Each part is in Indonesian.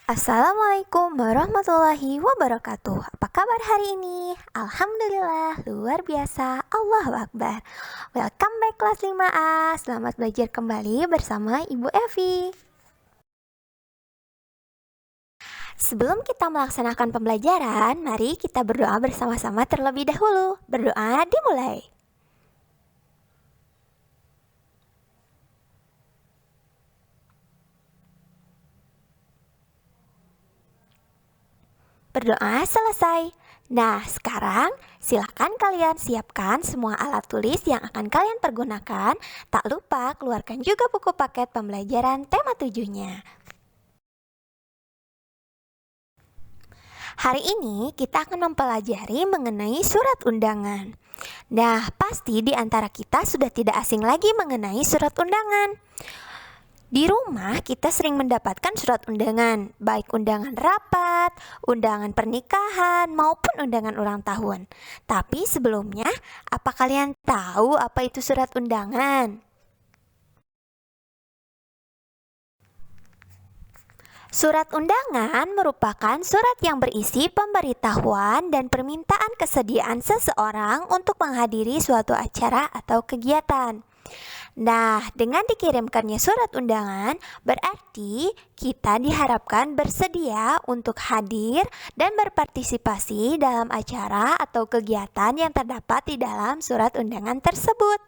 Assalamualaikum warahmatullahi wabarakatuh. Apa kabar hari ini? Alhamdulillah, luar biasa. Allahu Akbar. Welcome back kelas 5A. Selamat belajar kembali bersama Ibu Evi. Sebelum kita melaksanakan pembelajaran, mari kita berdoa bersama-sama terlebih dahulu. Berdoa dimulai. Berdoa selesai. Nah, sekarang silakan kalian siapkan semua alat tulis yang akan kalian pergunakan. Tak lupa keluarkan juga buku paket pembelajaran tema 7-nya. Hari ini kita akan mempelajari mengenai surat undangan. Nah, pasti di antara kita sudah tidak asing lagi mengenai surat undangan. Di rumah kita sering mendapatkan surat undangan, baik undangan rapat, undangan pernikahan, maupun undangan ulang tahun. Tapi sebelumnya, apa kalian tahu apa itu surat undangan? Surat undangan merupakan surat yang berisi pemberitahuan dan permintaan kesediaan seseorang untuk menghadiri suatu acara atau kegiatan. Nah, dengan dikirimkannya surat undangan, berarti kita diharapkan bersedia untuk hadir dan berpartisipasi dalam acara atau kegiatan yang terdapat di dalam surat undangan tersebut.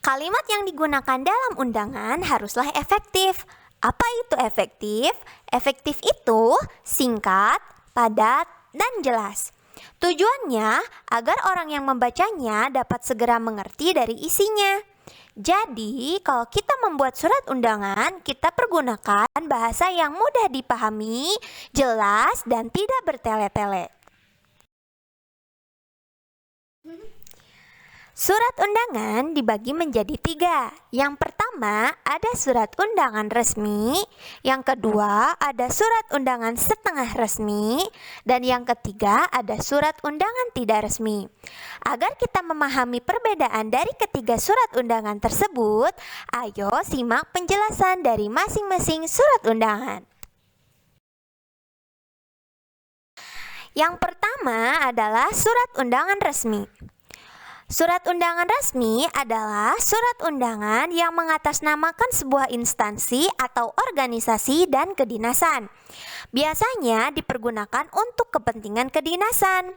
Kalimat yang digunakan dalam undangan haruslah efektif. Apa itu efektif? Efektif itu singkat, padat, dan jelas. Tujuannya agar orang yang membacanya dapat segera mengerti dari isinya. Jadi, kalau kita membuat surat undangan, kita pergunakan bahasa yang mudah dipahami, jelas, dan tidak bertele-tele. Surat undangan dibagi menjadi 3. Yang pertama ada surat undangan resmi, yang kedua ada surat undangan setengah resmi, dan yang ketiga ada surat undangan tidak resmi. Agar kita memahami perbedaan dari ketiga surat undangan tersebut, ayo simak penjelasan dari masing-masing surat undangan. Yang pertama adalah surat undangan resmi. Surat undangan resmi adalah surat undangan yang mengatasnamakan sebuah instansi atau organisasi dan kedinasan. Biasanya dipergunakan untuk kepentingan kedinasan.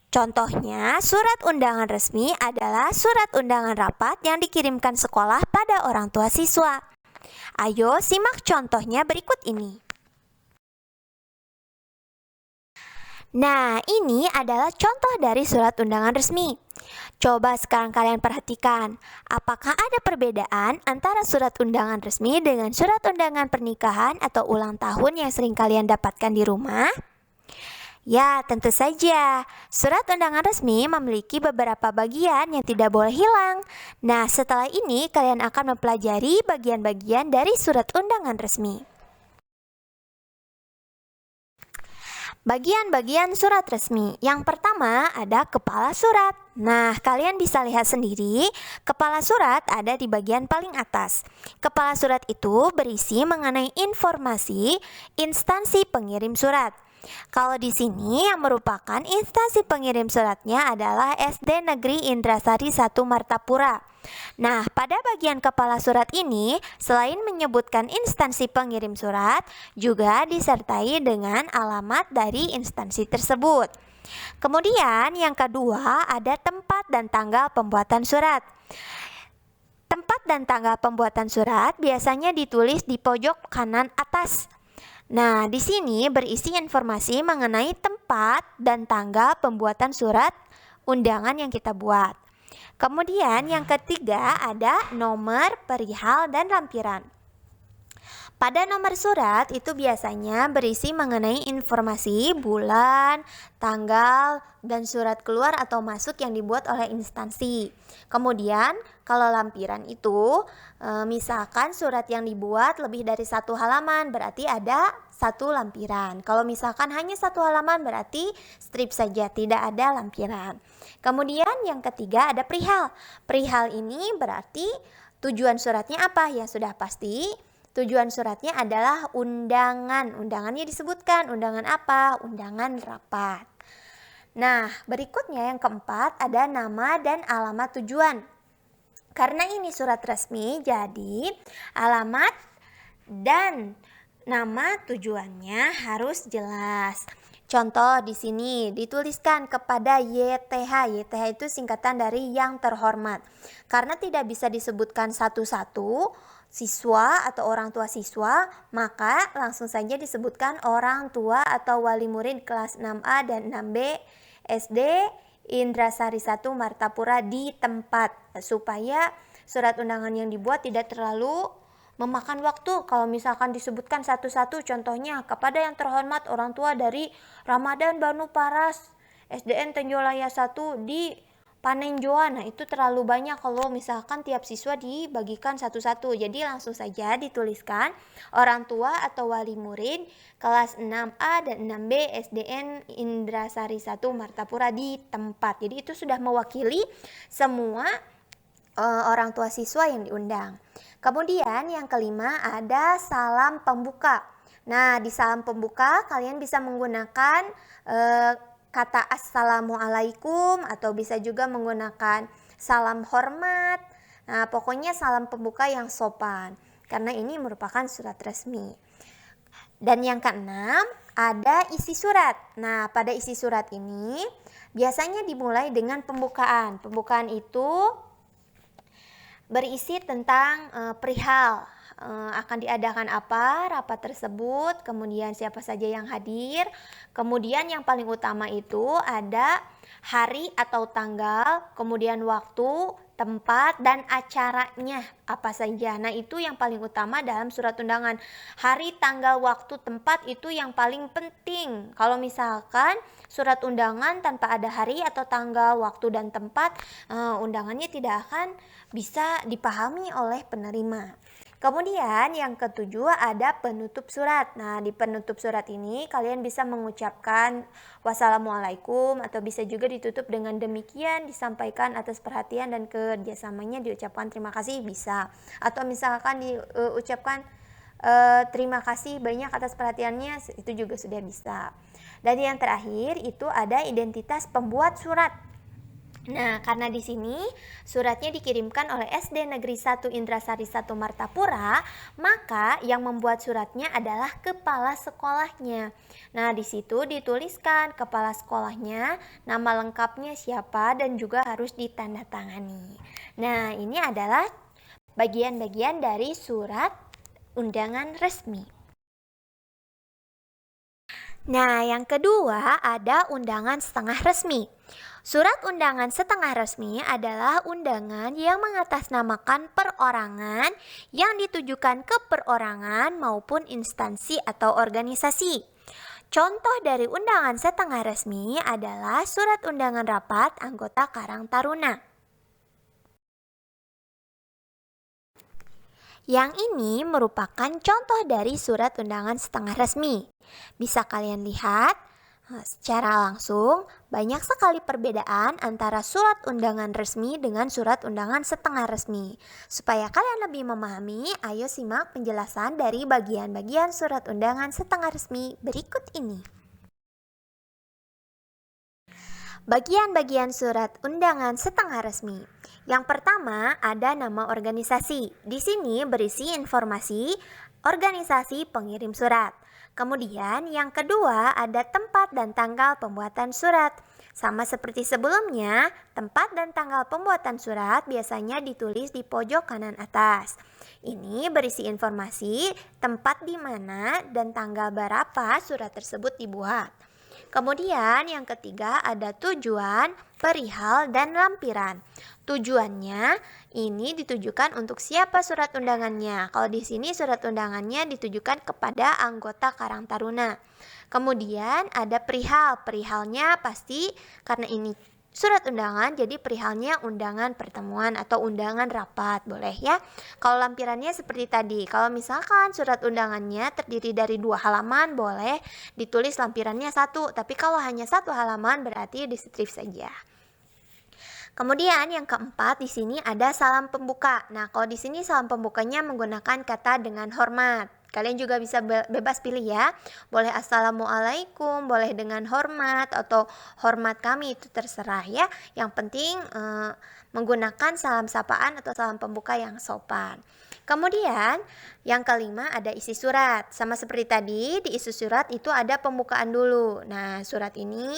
Contohnya, surat undangan resmi adalah surat undangan rapat yang dikirimkan sekolah pada orang tua siswa. Ayo simak contohnya berikut ini. Nah, ini adalah contoh dari surat undangan resmi. Coba sekarang kalian perhatikan, apakah ada perbedaan antara surat undangan resmi dengan surat undangan pernikahan atau ulang tahun yang sering kalian dapatkan di rumah? Ya, tentu saja. Surat undangan resmi memiliki beberapa bagian yang tidak boleh hilang. Nah, setelah ini kalian akan mempelajari bagian-bagian dari surat undangan resmi. Bagian-bagian surat resmi. Yang pertama ada kepala surat. Nah, kalian bisa lihat sendiri, kepala surat ada di bagian paling atas. Kepala surat itu berisi mengenai informasi instansi pengirim surat. Kalau di sini yang merupakan instansi pengirim suratnya adalah SD Negeri Indrasari 1 Martapura. Nah, pada bagian kepala surat ini, selain menyebutkan instansi pengirim surat, juga disertai dengan alamat dari instansi tersebut. Kemudian yang kedua ada tempat dan tanggal pembuatan surat. Tempat dan tanggal pembuatan surat biasanya ditulis di pojok kanan atas. Nah, di sini berisi informasi mengenai tempat dan tanggal pembuatan surat undangan yang kita buat. Kemudian yang ketiga ada nomor, perihal, dan lampiran. Pada nomor surat itu biasanya berisi mengenai informasi bulan, tanggal, dan surat keluar atau masuk yang dibuat oleh instansi. Kemudian kalau lampiran itu misalkan surat yang dibuat lebih dari 1 halaman berarti ada 1 lampiran. Kalau misalkan hanya 1 halaman berarti strip saja, tidak ada lampiran. Kemudian yang ketiga ada perihal. Perihal ini berarti Tujuan suratnya apa? Ya sudah pasti tujuan suratnya adalah undangan. Undangannya disebutkan, undangan apa? Undangan rapat. Nah, berikutnya yang keempat ada nama dan alamat tujuan. Karena ini surat resmi, jadi alamat dan nama tujuannya harus jelas. Contoh di sini dituliskan kepada YTH. YTH itu singkatan dari yang terhormat. Karena tidak bisa disebutkan satu-satu siswa atau orang tua siswa, maka langsung saja disebutkan orang tua atau wali murid kelas 6A dan 6B SD Indrasari 1 Martapura di tempat, supaya surat undangan yang dibuat tidak terlalu memakan waktu. Kalau misalkan disebutkan satu-satu, contohnya kepada yang terhormat orang tua dari Ramadan Banu Paras SDN Tenjolaya 1 di Panenjoan. Nah, itu terlalu banyak kalau misalkan tiap siswa dibagikan satu-satu. Jadi langsung saja dituliskan orang tua atau wali murid kelas 6A dan 6B SDN Indrasari 1 Martapura di tempat. Jadi itu sudah mewakili semua orang tua siswa yang diundang. Kemudian yang kelima ada salam pembuka. Nah, di salam pembuka kalian bisa menggunakan kata assalamualaikum atau bisa juga menggunakan salam hormat. Nah, pokoknya salam pembuka yang sopan karena ini merupakan surat resmi. Dan yang keenam ada isi surat. Nah, pada isi surat ini biasanya dimulai dengan pembukaan. Pembukaan itu berisi tentang perihal akan diadakan apa rapat tersebut, kemudian siapa saja yang hadir, kemudian yang paling utama itu ada hari atau tanggal, kemudian waktu, tempat, dan acaranya apa saja. Nah, itu yang paling utama dalam surat undangan. Hari, tanggal, waktu, tempat itu yang paling penting. Kalau misalkan surat undangan tanpa ada hari atau tanggal, waktu, dan tempat, undangannya tidak akan bisa dipahami oleh penerima. Kemudian yang ketujuh ada penutup surat. Nah, di penutup surat ini kalian bisa mengucapkan wassalamualaikum atau bisa juga ditutup dengan demikian disampaikan atas perhatian dan kerjasamanya, diucapkan terima kasih bisa. Atau misalkan diucapkan terima kasih banyak atas perhatiannya, itu juga sudah bisa. Dan yang terakhir itu ada identitas pembuat surat. Nah, karena di sini suratnya dikirimkan oleh SD Negeri 1 Indrasari 1 Martapura, maka yang membuat suratnya adalah kepala sekolahnya. Nah, di situ dituliskan kepala sekolahnya, nama lengkapnya siapa dan juga harus ditandatangani. Nah, ini adalah bagian-bagian dari surat undangan resmi. Nah, yang kedua ada undangan setengah resmi. Surat undangan setengah resmi adalah undangan yang mengatasnamakan perorangan yang ditujukan ke perorangan maupun instansi atau organisasi. Contoh dari undangan setengah resmi adalah surat undangan rapat anggota Karang Taruna. Yang ini merupakan contoh dari surat undangan setengah resmi. Bisa kalian lihat secara langsung, banyak sekali perbedaan antara surat undangan resmi dengan surat undangan setengah resmi. Supaya kalian lebih memahami, ayo simak penjelasan dari bagian-bagian surat undangan setengah resmi berikut ini. Bagian-bagian surat undangan setengah resmi. Yang pertama ada nama organisasi. Di sini berisi informasi organisasi pengirim surat. Kemudian yang kedua ada tempat dan tanggal pembuatan surat. Sama seperti sebelumnya, tempat dan tanggal pembuatan surat biasanya ditulis di pojok kanan atas. Ini berisi informasi tempat di mana dan tanggal berapa surat tersebut dibuat. Kemudian yang ketiga ada tujuan, perihal, dan lampiran. Tujuannya ini ditujukan untuk siapa surat undangannya. Kalau di sini surat undangannya ditujukan kepada anggota Karang Taruna. Kemudian ada perihal. Perihalnya pasti karena ini surat undangan, jadi perihalnya undangan pertemuan atau undangan rapat, boleh ya. Kalau lampirannya seperti tadi, kalau misalkan surat undangannya terdiri dari 2 halaman, boleh ditulis lampirannya 1. Tapi kalau hanya 1 halaman berarti di strip saja. Kemudian yang keempat di sini ada salam pembuka. Nah, kalau di sini salam pembukanya menggunakan kata dengan hormat. Kalian juga bisa bebas pilih ya. Boleh assalamualaikum, boleh dengan hormat atau hormat kami, itu terserah ya. Yang penting menggunakan salam sapaan atau salam pembuka yang sopan. Kemudian yang kelima ada isi surat. Sama seperti tadi, di isi surat itu ada pembukaan dulu. Nah, surat ini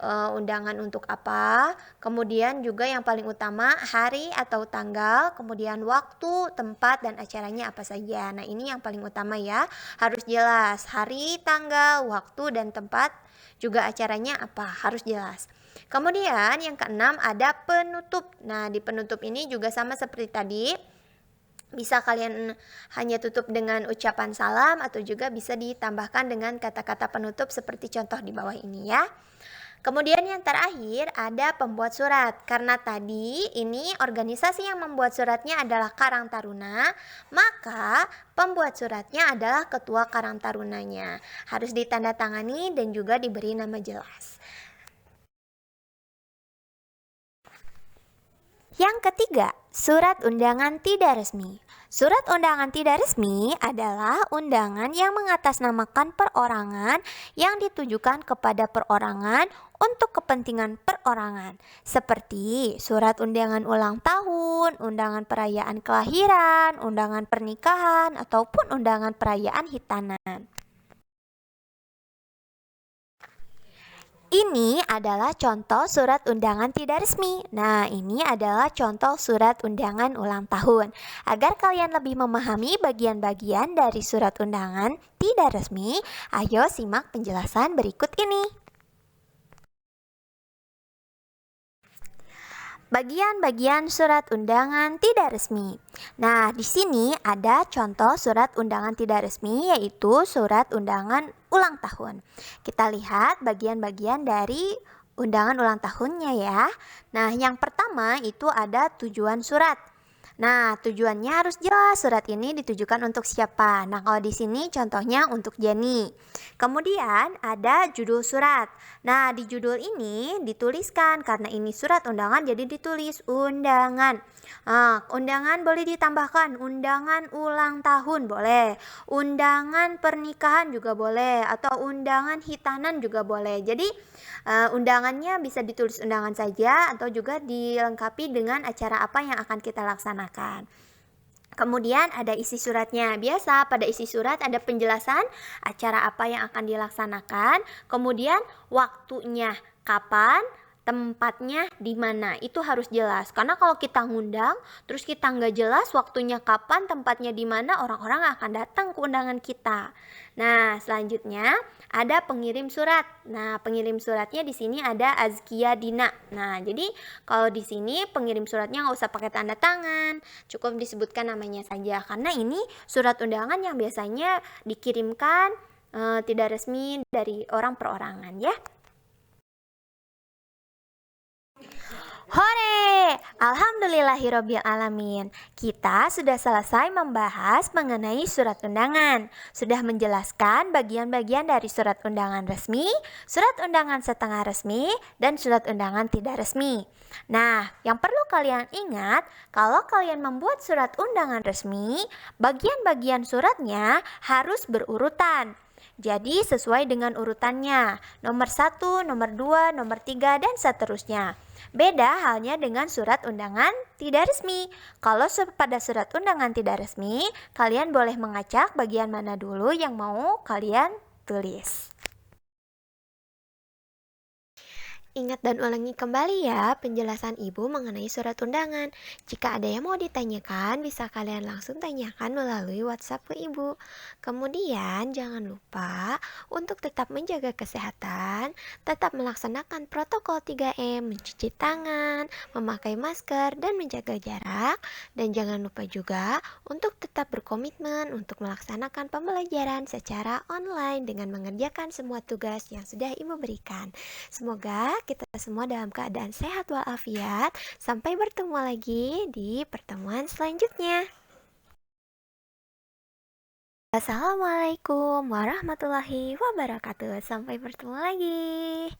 undangan untuk apa, kemudian juga yang paling utama hari atau tanggal, kemudian waktu, tempat, dan acaranya apa saja. Nah, ini yang paling utama ya, harus jelas hari, tanggal, waktu, dan tempat, juga acaranya apa, harus jelas. Kemudian yang keenam ada penutup. Nah, di penutup ini juga sama seperti tadi, bisa kalian hanya tutup dengan ucapan salam atau juga bisa ditambahkan dengan kata-kata penutup seperti contoh di bawah ini ya. Kemudian yang terakhir ada pembuat surat. Karena tadi ini organisasi yang membuat suratnya adalah Karang Taruna, maka pembuat suratnya adalah ketua Karang Tarunanya. Harus ditandatangani dan juga diberi nama jelas. Yang ketiga, surat undangan tidak resmi. Surat undangan tidak resmi adalah undangan yang mengatasnamakan perorangan yang ditujukan kepada perorangan untuk kepentingan perorangan, seperti surat undangan ulang tahun, undangan perayaan kelahiran, undangan pernikahan, ataupun undangan perayaan hitanan. Ini adalah contoh surat undangan tidak resmi. Nah, ini adalah contoh surat undangan ulang tahun. Agar kalian lebih memahami bagian-bagian dari surat undangan tidak resmi, ayo simak penjelasan berikut ini. Bagian-bagian surat undangan tidak resmi. Nah, di sini ada contoh surat undangan tidak resmi, yaitu surat undangan ulang tahun. Kita lihat bagian-bagian dari undangan ulang tahunnya ya. Nah, yang pertama itu ada tujuan surat. Nah, tujuannya harus jelas, surat ini ditujukan untuk siapa. Nah, kalau di sini contohnya untuk Jenny. Kemudian ada judul surat. Nah, di judul ini dituliskan, karena ini surat undangan jadi ditulis undangan. Nah, undangan boleh ditambahkan undangan ulang tahun boleh, undangan pernikahan juga boleh, atau undangan hitanan juga boleh. Jadi undangannya bisa ditulis undangan saja atau juga dilengkapi dengan acara apa yang akan kita laksanakan. Kemudian ada isi suratnya. Biasa pada isi surat ada penjelasan acara apa yang akan dilaksanakan, kemudian waktunya kapan, tempatnya di mana, itu harus jelas. Karena kalau kita ngundang terus kita nggak jelas waktunya kapan, tempatnya di mana, orang-orang akan datang ke undangan kita. Nah, selanjutnya ada pengirim surat. Nah, pengirim suratnya di sini ada Azkia Dina. Nah, jadi kalau di sini pengirim suratnya nggak usah pakai tanda tangan, cukup disebutkan namanya saja. Karena ini surat undangan yang biasanya dikirimkan tidak resmi dari orang perorangan ya. Hore! Alhamdulillahirobbil alamin. Kita sudah selesai membahas mengenai surat undangan. Sudah menjelaskan bagian-bagian dari surat undangan resmi, surat undangan setengah resmi, dan surat undangan tidak resmi. Nah, yang perlu kalian ingat, kalau kalian membuat surat undangan resmi, bagian-bagian suratnya harus berurutan. Jadi sesuai dengan urutannya, nomor 1, nomor 2, nomor 3, dan seterusnya. Beda halnya dengan surat undangan tidak resmi. Kalau pada surat undangan tidak resmi, kalian boleh mengacak bagian mana dulu yang mau kalian tulis. Ingat dan ulangi kembali ya penjelasan Ibu mengenai surat undangan. Jika ada yang mau ditanyakan, bisa kalian langsung tanyakan melalui WhatsApp ke Ibu. Kemudian jangan lupa untuk tetap menjaga kesehatan, tetap melaksanakan protokol 3M, mencuci tangan, memakai masker, dan menjaga jarak. Dan jangan lupa juga untuk tetap berkomitmen untuk melaksanakan pembelajaran secara online dengan mengerjakan semua tugas yang sudah Ibu berikan. Semoga kita semua dalam keadaan sehat walafiat. Sampai bertemu lagi di pertemuan selanjutnya. Assalamualaikum warahmatullahi wabarakatuh. Sampai bertemu lagi.